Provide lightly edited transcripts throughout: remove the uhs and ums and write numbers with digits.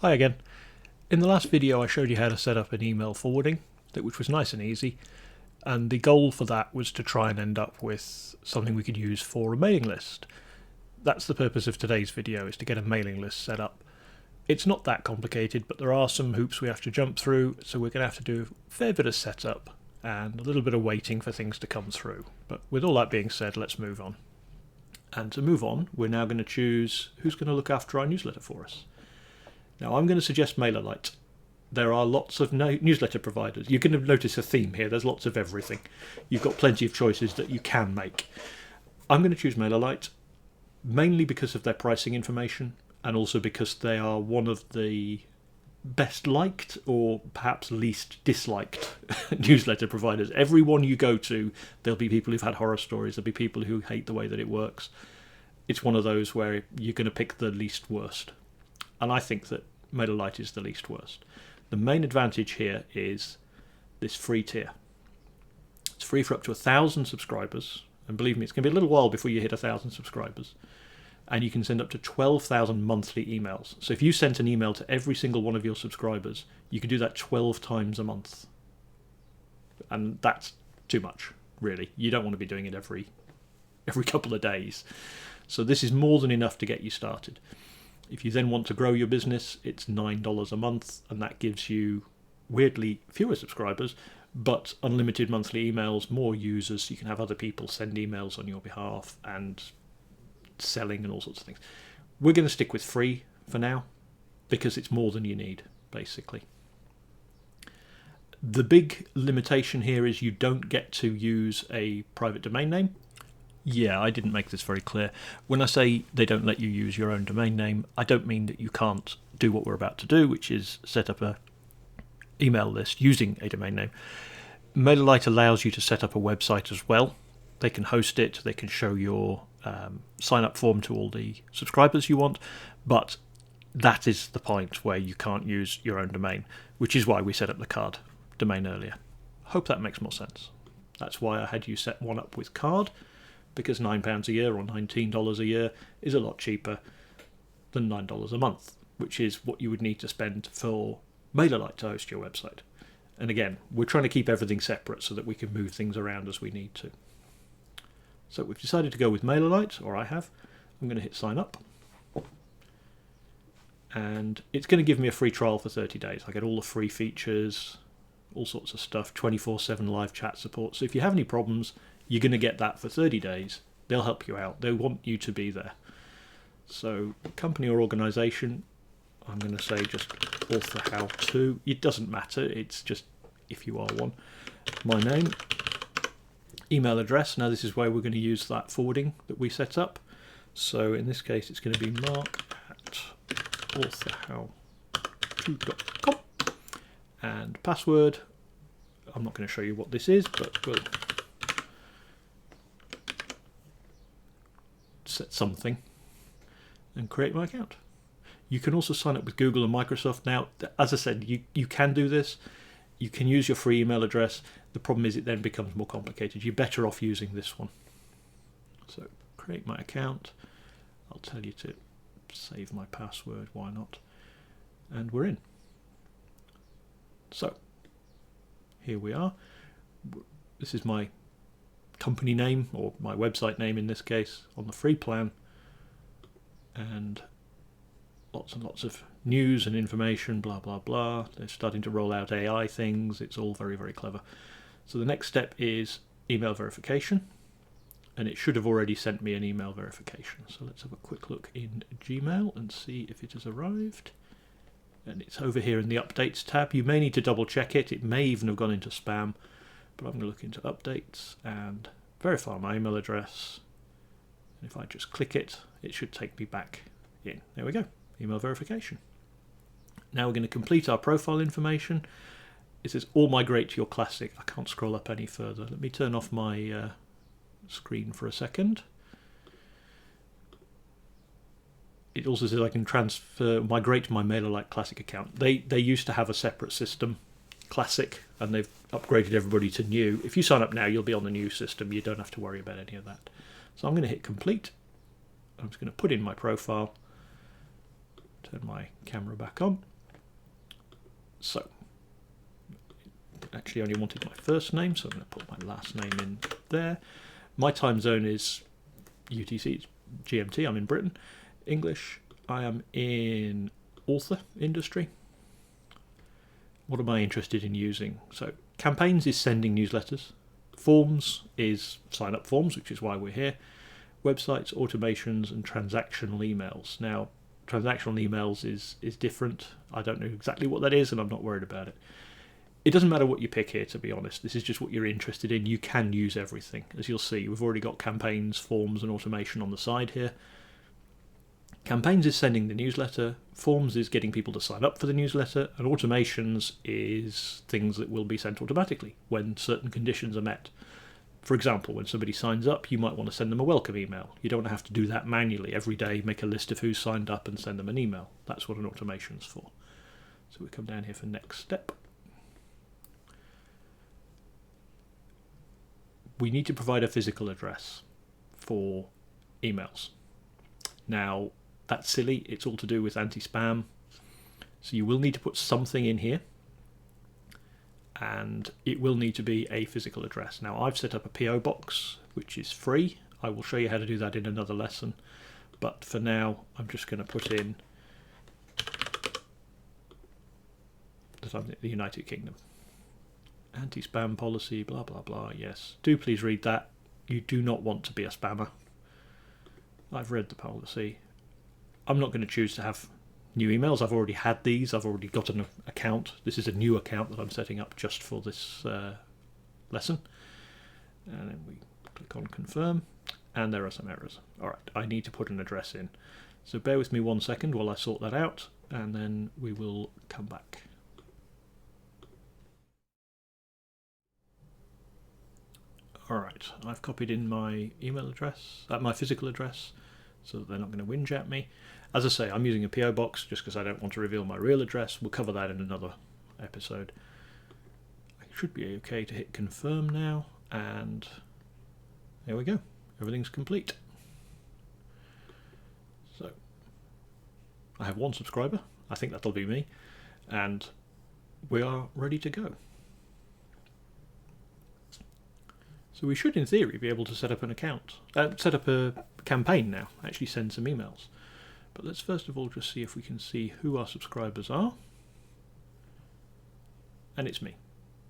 Hi again. In the last video I showed you how to set up an email forwarding, which was nice and easy, and the goal for that was to try and end up with something we could use for a mailing list. That's the purpose of today's video, is to get a mailing list set up. It's not that complicated, but there are some hoops we have to jump through, so we're going to have to do a fair bit of setup and a little bit of waiting for things to come through. But with all that being said, let's move on. And to move on, we're now going to choose who's going to look after our newsletter for us. Now I'm going to suggest Mailerlite. There are lots of newsletter providers. You can notice a theme here. There's lots of everything. You've got plenty of choices that you can make. I'm going to choose Mailerlite, mainly because of their pricing information and also because they are one of the best liked or perhaps least disliked newsletter providers. Every one you go to, there'll be people who've had horror stories. There'll be people who hate the way that it works. It's one of those where you're going to pick the least worst. And I think that Mailerlite is the least worst. The main advantage here is this free tier. It's free for up to 1,000 subscribers. And believe me, it's going to be a little while before you hit 1,000 subscribers. And you can send up to 12,000 monthly emails. So if you sent an email to every single one of your subscribers, you could do that 12 times a month. And that's too much, really. You don't want to be doing it every couple of days. So this is more than enough to get you started. If you then want to grow your business, it's $9 a month, and that gives you, weirdly, fewer subscribers, but unlimited monthly emails, more users. You can have other people send emails on your behalf and selling and all sorts of things. We're going to stick with free for now because it's more than you need, basically. The big limitation here is you don't get to use a private domain name. Yeah, I didn't make this very clear. When I say they don't let you use your own domain name, I don't mean that you can't do what we're about to do, which is set up a email list using a domain name. Mailerlite allows you to set up a website as well. They can host it, they can show your sign-up form to all the subscribers you want, but that is the point where you can't use your own domain, which is why we set up the card domain earlier. Hope that makes more sense. That's why I had you set one up with card, because £9 a year or $19 a year is a lot cheaper than $9 a month, which is what you would need to spend for Mailerlite to host your website. And again, we're trying to keep everything separate so that we can move things around as we need to. So we've decided to go with Mailerlite, or I have. I'm going to hit sign up. And it's going to give me a free trial for 30 days. I get all the free features, all sorts of stuff, 24/7 live chat support. So if you have any problems, you're going to get that for 30 days. They'll help you out. They want you to be there. So company or organization, I'm going to say just author how to. It doesn't matter. It's just if you are one. My name. Email address. Now this is where we're going to use that forwarding that we set up. So in this case it's going to be mark@authorhow2.com. And password. I'm not going to show you what this is, but we'll set something and create my account. You can also sign up with Google and Microsoft. Now, as I said, you can do this. You can use your free email address. The problem is it then becomes more complicated. You're better off using this one. So create my account. I'll tell you to save my password. Why not? And we're in. So here we are. This is my company name, or my website name in this case, on the free plan, and lots of news and information, blah blah blah. They're starting to roll out AI things. It's all very, very clever. So the next step is email verification, and it should have already sent me an email verification. So let's have a quick look in Gmail and see if it has arrived. And it's over here in the updates tab. You may need to double check it. It may even have gone into spam. But I'm going to look into updates and verify my email address. And if I just click it, it should take me back in. There we go, email verification. Now we're going to complete our profile information. It says all migrate to your classic. I can't scroll up any further. Let me turn off my screen for a second. It also says I can migrate to my Mailerlite Classic account. They used to have a separate system, Classic, and they've upgraded everybody to new. If you sign up now, you'll be on the new system. You don't have to worry about any of that. So I'm going to hit complete. I'm just going to put in my profile, turn my camera back on, So, actually only wanted my first name, so I'm going to put my last name in there. My time zone is UTC, it's GMT, I'm in Britain. English, I am in author industry. What am I interested in using? So campaigns is sending newsletters. Forms is sign up forms, which is why we're here. Websites, automations, and transactional emails. Now, transactional emails is different. I don't know exactly what that is, and I'm not worried about it. It doesn't matter what you pick here, to be honest. This is just what you're interested in. You can use everything. As you'll see, we've already got campaigns, forms, and automation on the side here. Campaigns is sending the newsletter, forms is getting people to sign up for the newsletter, and automations is things that will be sent automatically when certain conditions are met. For example, when somebody signs up, you might want to send them a welcome email. You don't want to have to do that manually every day, make a list of who's signed up and send them an email. That's what an automation's for. So we come down here for next step. We need to provide a physical address for emails. Now, that's silly. It's all to do with anti-spam. So you will need to put something in here, and it will need to be a physical address. Now, I've set up a PO box, which is free. I will show you how to do that in another lesson. But for now, I'm just going to put in that I'm in the United Kingdom. Anti-spam policy, blah, blah, blah. Yes, do please read that. You do not want to be a spammer. I've read the policy. I'm not going to choose to have new emails. I've already had these. I've already got an account. This is a new account that I'm setting up just for this lesson. And then we click on confirm, and there are some errors. All right, I need to put an address in. So bear with me 1 second while I sort that out, and then we will come back. All right, I've copied in my email address, my physical address, so that they're not going to whinge at me. As I say, I'm using a PO box just because I don't want to reveal my real address. We'll cover that in another episode. I should be okay to hit confirm now, and there we go. Everything's complete. So I have 1 subscriber. I think that'll be me, and we are ready to go. So we should, in theory, be able to set up an account, set up a campaign now, actually send some emails. But let's first of all just see if we can see who our subscribers are. And it's me.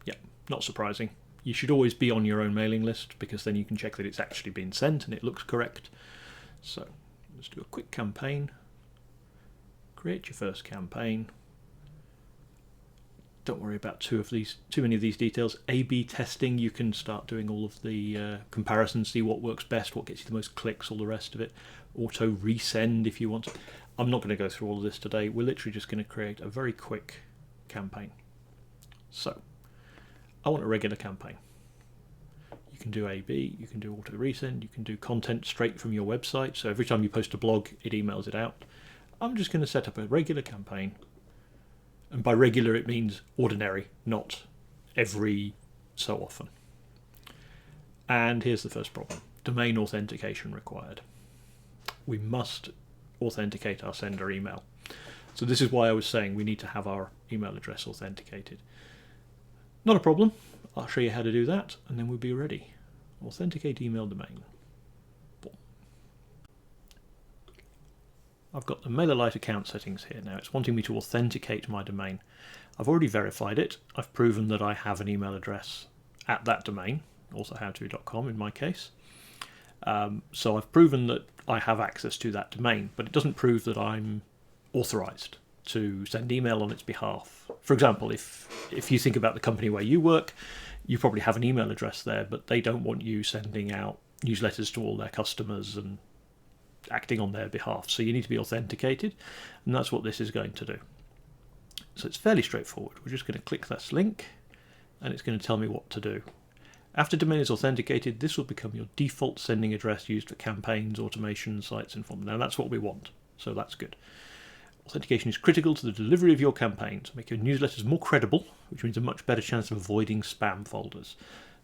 Yep, not surprising. You should always be on your own mailing list, because then you can check that it's actually been sent and it looks correct. So let's do a quick campaign. Create your first campaign. Don't worry about too many of these details. A/B testing, you can start doing all of the comparisons, see what works best, what gets you the most clicks, all the rest of it. Auto resend if you want. I'm not going to go through all of this today. We're literally just going to create a very quick campaign. So I want a regular campaign. You can do A/B, you can do auto resend, you can do content straight from your website. So every time you post a blog, it emails it out. I'm just going to set up a regular campaign. And by regular, it means ordinary, not every so often. And here's the first problem. Domain authentication required. We must authenticate our sender email. So this is why I was saying we need to have our email address authenticated. Not a problem. I'll show you how to do that, and then we'll be ready. Authenticate email domain. I've got the Mailerlite account settings here now. It's wanting me to authenticate my domain. I've already verified it. I've proven that I have an email address at that domain, alsohowto.com in my case. So I've proven that I have access to that domain, but it doesn't prove that I'm authorized to send email on its behalf. For example, if you think about the company where you work, you probably have an email address there, but they don't want you sending out newsletters to all their customers and acting on their behalf. So you need to be authenticated, and that's what this is going to do. So it's fairly straightforward. We're just going to click this link, and it's going to tell me what to do. After domain is authenticated, this will become your default sending address used for campaigns, automation, sites, and forms. Now that's what we want, so that's good. Authentication is critical to the delivery of your campaign to make your newsletters more credible, which means a much better chance of avoiding spam folders.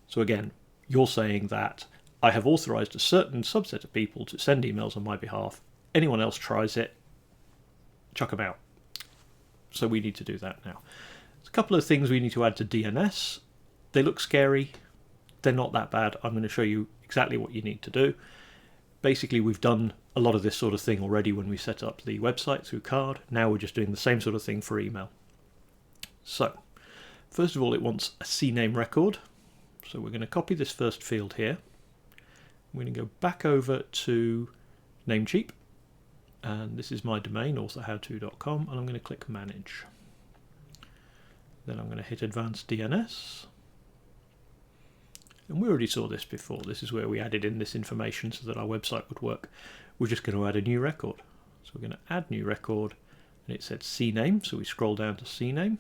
So again, you're saying that I have authorized a certain subset of people to send emails on my behalf. Anyone else tries it, chuck them out. So we need to do that now. There's a couple of things we need to add to DNS. They look scary. They're not that bad. I'm going to show you exactly what you need to do. Basically, we've done a lot of this sort of thing already when we set up the website through Card. Now we're just doing the same sort of thing for email. So, first of all, it wants a CNAME record. So we're going to copy this first field here. We're going to go back over to Namecheap. And this is my domain, authorhowto.com, and I'm going to click Manage. Then I'm going to hit Advanced DNS. And we already saw this before. This is where we added in this information so that our website would work. We're just going to add a new record. So we're going to add new record, and it said CNAME, so we scroll down to CNAME.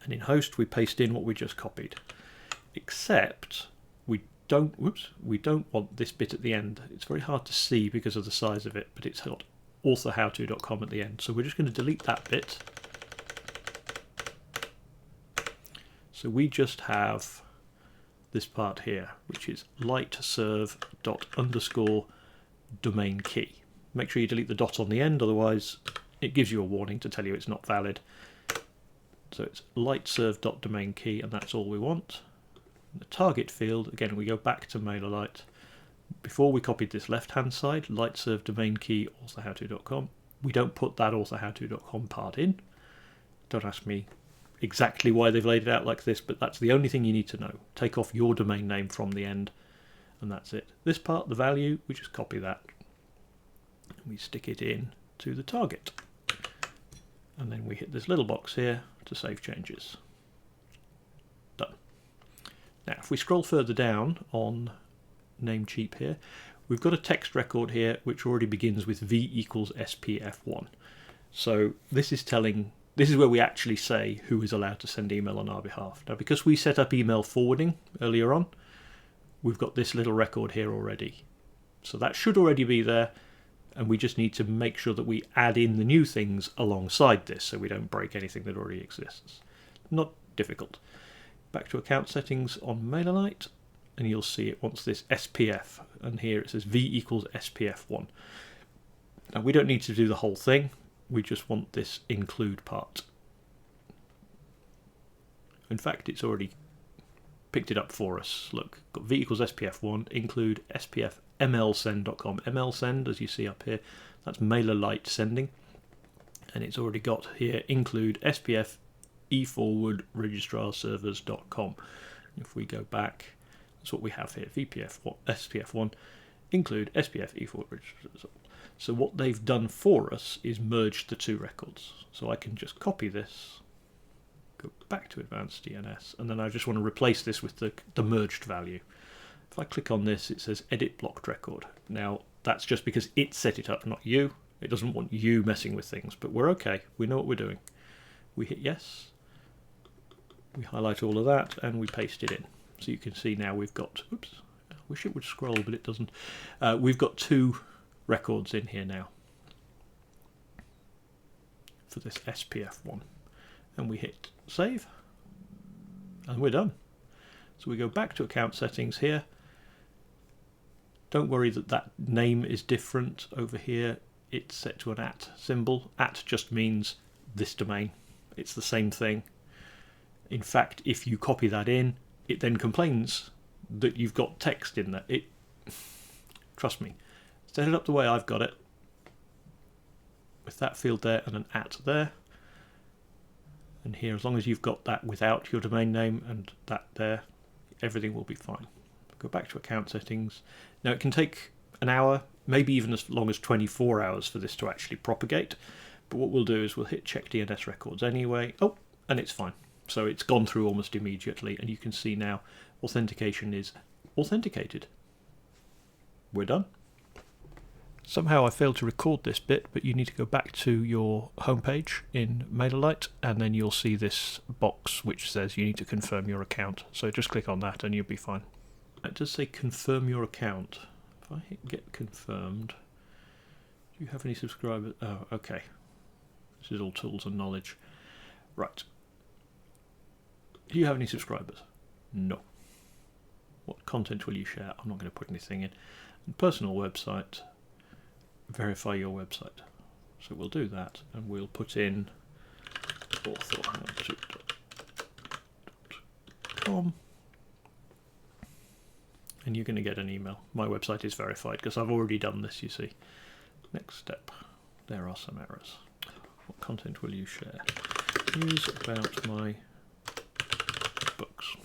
And in host we paste in what we just copied. Except we don't want this bit at the end. It's very hard to see because of the size of it, but it's got authorhowto.com at the end. So we're just going to delete that bit. So we just have this part here, which is lightserve._domain key. Make sure you delete the dot on the end, otherwise it gives you a warning to tell you it's not valid. So it's lightserve.domain key, and that's all we want. The target field, again, we go back to Mailerlite. Before we copied this left-hand side, lightserve domain key authorhowto.com. We don't put that authorhowto.com part in. Don't ask me exactly why they've laid it out like this, but that's the only thing you need to know. Take off your domain name from the end, and that's it. This part, the value, we just copy that. We stick it in to the target. And then we hit this little box here to save changes. Done. Now, if we scroll further down on Namecheap here, we've got a text record here which already begins with v equals SPF1. So this is where we actually say who is allowed to send email on our behalf. Now, because we set up email forwarding earlier on, we've got this little record here already. So that should already be there, and we just need to make sure that we add in the new things alongside this so we don't break anything that already exists. Not difficult. Back to account settings on Mailerlite, and you'll see it wants this SPF, and here it says v equals SPF1. Now, we don't need to do the whole thing. We just want this include part. In fact, it's already picked it up for us. Look, got v equals SPF1, include SPF mlsend.com. mlsend, as you see up here, that's Mailerlite sending. And it's already got here include SPF eForward registrarservers.com. If we go back, that's what we have here, SPF1, include SPF eForward registrarservers. So what they've done for us is merge the two records. So I can just copy this, go back to Advanced DNS, and then I just want to replace this with the merged value. If I click on this, it says Edit Blocked Record. Now, that's just because it set it up, not you. It doesn't want you messing with things, but we're okay. We know what we're doing. We hit yes. We highlight all of that, and we paste it in. So you can see now we've got, oops, I wish it would scroll, but it doesn't. We've got two records in here now for this SPF one, and we hit save, and we're done. So we go back to account settings here. Don't worry that that name is different over here. It's set to an @ symbol. @ just means this domain. It's the same thing. In fact, if you copy that in, it then complains that you've got text in there. Trust me, set it up the way I've got it, with that field there and an @ there. And here, as long as you've got that without your domain name and that there, everything will be fine. Go back to account settings. Now, it can take an hour, maybe even as long as 24 hours for this to actually propagate. But what we'll do is we'll hit check DNS records anyway. Oh, and it's fine. So it's gone through almost immediately, and you can see now authentication is authenticated. We're done. Somehow I failed to record this bit, but you need to go back to your homepage in Mailerlite, and then you'll see this box which says you need to confirm your account. So just click on that and you'll be fine. It does say confirm your account. If I hit get confirmed, do you have any subscribers? Oh, okay. This is all tools and knowledge. Right. Do you have any subscribers? No. What content will you share? I'm not going to put anything in. And personal website. Verify your website. So we'll do that, and we'll put in authorhowto.com. authenticated.com, and you're going to get an email. My website is verified because I've already done this, you see. Next step. There are some errors. What content will you share? News about my books.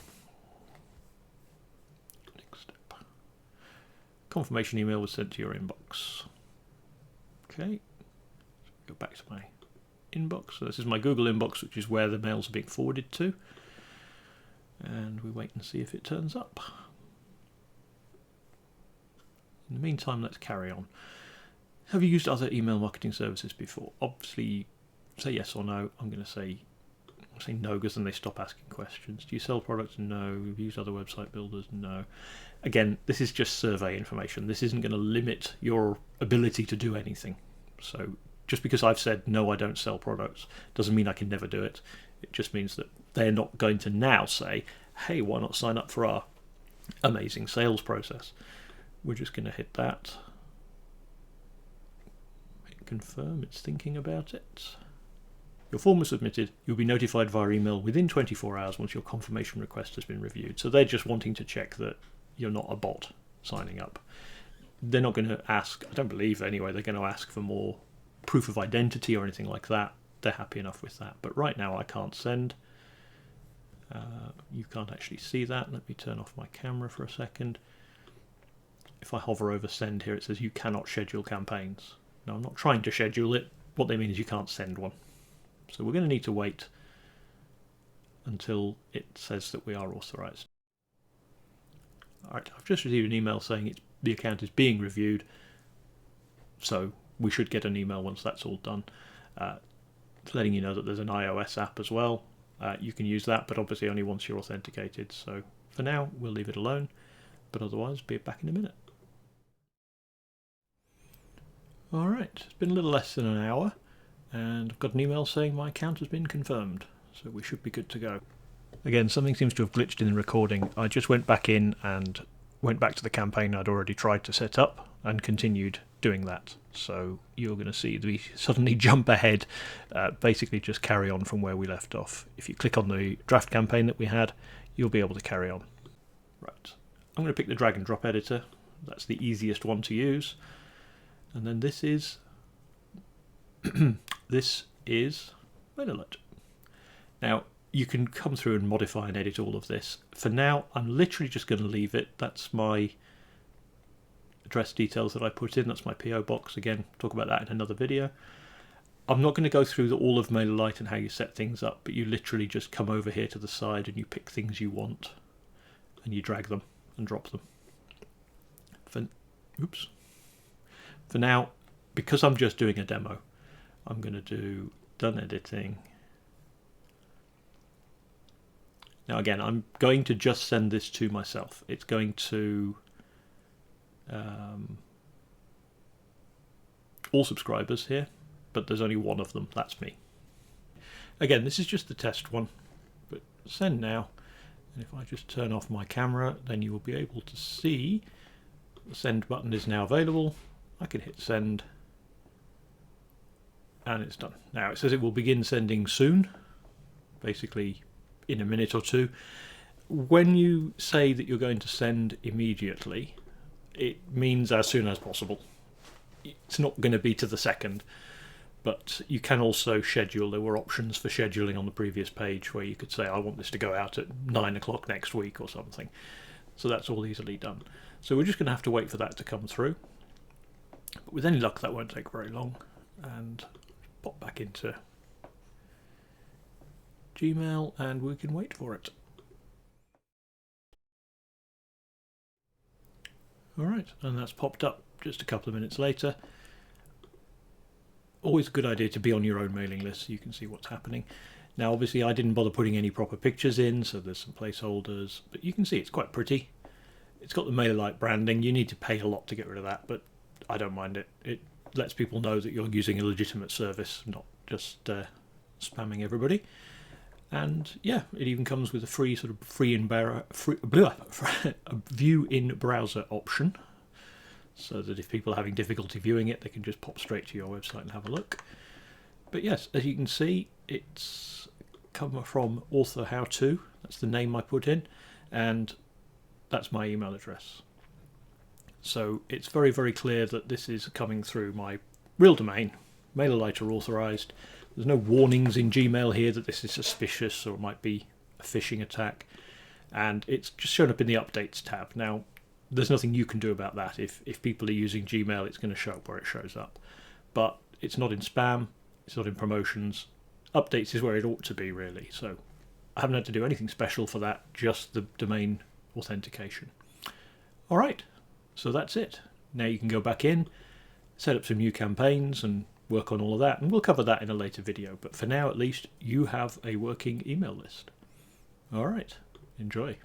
Next step. Confirmation email was sent to your inbox. Okay. Go back to my inbox. So this is my Google inbox, which is where the mails are being forwarded to. And we wait and see if it turns up. In the meantime, let's carry on. Have you used other email marketing services before? Obviously, say yes or no. I'm going to say no, because then they stop asking questions. Do you sell products? No. Have you used other website builders? No. Again, this is just survey information. This isn't going to limit your ability to do anything. So just because I've said no, I don't sell products, doesn't mean I can never do it. It just means that they're not going to now say, hey, why not sign up for our amazing sales process? We're just going to hit that. Hit confirm, it's thinking about it. Your form was submitted. You'll be notified via email within 24 hours once your confirmation request has been reviewed. So they're just wanting to check that you're not a bot signing up. They're not going to ask, I don't believe anyway, they're going to ask for more proof of identity or anything like that. They're happy enough with that. But right now I can't send. You can't actually see that. Let me turn off my camera for a second. If I hover over send here, it says you cannot schedule campaigns. Now, I'm not trying to schedule it. What they mean is you can't send one. So we're going to need to wait until it says that we are authorized. All right, I've just received an email saying the account is being reviewed. So we should get an email once that's all done. Letting you know that there's an iOS app as well. You can use that, but obviously only once you're authenticated. So for now, we'll leave it alone. But otherwise, be back in a minute. All right, it's been a little less than an hour, and I've got an email saying my account has been confirmed, so we should be good to go. Again, something seems to have glitched in the recording. I just went back in and went back to the campaign I'd already tried to set up and continued doing that. So you're going to see we suddenly jump ahead, basically just carry on from where we left off. If you click on the draft campaign that we had, you'll be able to carry on. Right. I'm going to pick the drag and drop editor. That's the easiest one to use. And then this is Mailerlite. Now you can come through and modify and edit all of this. For now, I'm literally just going to leave it. That's my address details that I put in. That's my PO box. Again, talk about that in another video. I'm not going to go through all of Mailerlite and how you set things up, but you literally just come over here to the side and you pick things you want and you drag them and drop them. For now, because I'm just doing a demo, I'm going to do done editing. Now again, I'm going to just send this to myself. It's going to all subscribers here, but there's only one of them. That's me. Again, this is just the test one, but send now. And if I just turn off my camera, then you will be able to see the send button is now available. I can hit send and it's done. Now it says it will begin sending soon, basically in a minute or two. When you say that you're going to send immediately, it means as soon as possible. It's not going to be to the second, but you can also schedule. There were options for scheduling on the previous page where you could say, I want this to go out at 9 o'clock next week or something. So that's all easily done. So we're just going to have to wait for that to come through. But with any luck, that won't take very long. And pop back into Gmail and we can wait for it. Alright, and that's popped up just a couple of minutes later. Always a good idea to be on your own mailing list so you can see what's happening. Now obviously I didn't bother putting any proper pictures in, so there's some placeholders, but you can see it's quite pretty. It's got the Mailerlite branding. You need to pay a lot to get rid of that, but I don't mind it. It lets people know that you're using a legitimate service, not just spamming everybody. And yeah, it even comes with a free view in browser option, so that if people are having difficulty viewing it, they can just pop straight to your website and have a look. But yes, as you can see, it's come from Author How To. That's the name I put in, and that's my email address. So it's very, very clear that this is coming through my real domain. Mailerlite are authorized. There's no warnings in Gmail here that this is suspicious or might be a phishing attack. And it's just shown up in the updates tab. Now, there's nothing you can do about that. If people are using Gmail, it's going to show up where it shows up. But it's not in spam, it's not in promotions. Updates is where it ought to be, really. So I haven't had to do anything special for that, just the domain authentication. All right, so that's it. Now you can go back in, set up some new campaigns and work on all of that, and we'll cover that in a later video. But for now, at least, you have a working email list. All right, enjoy.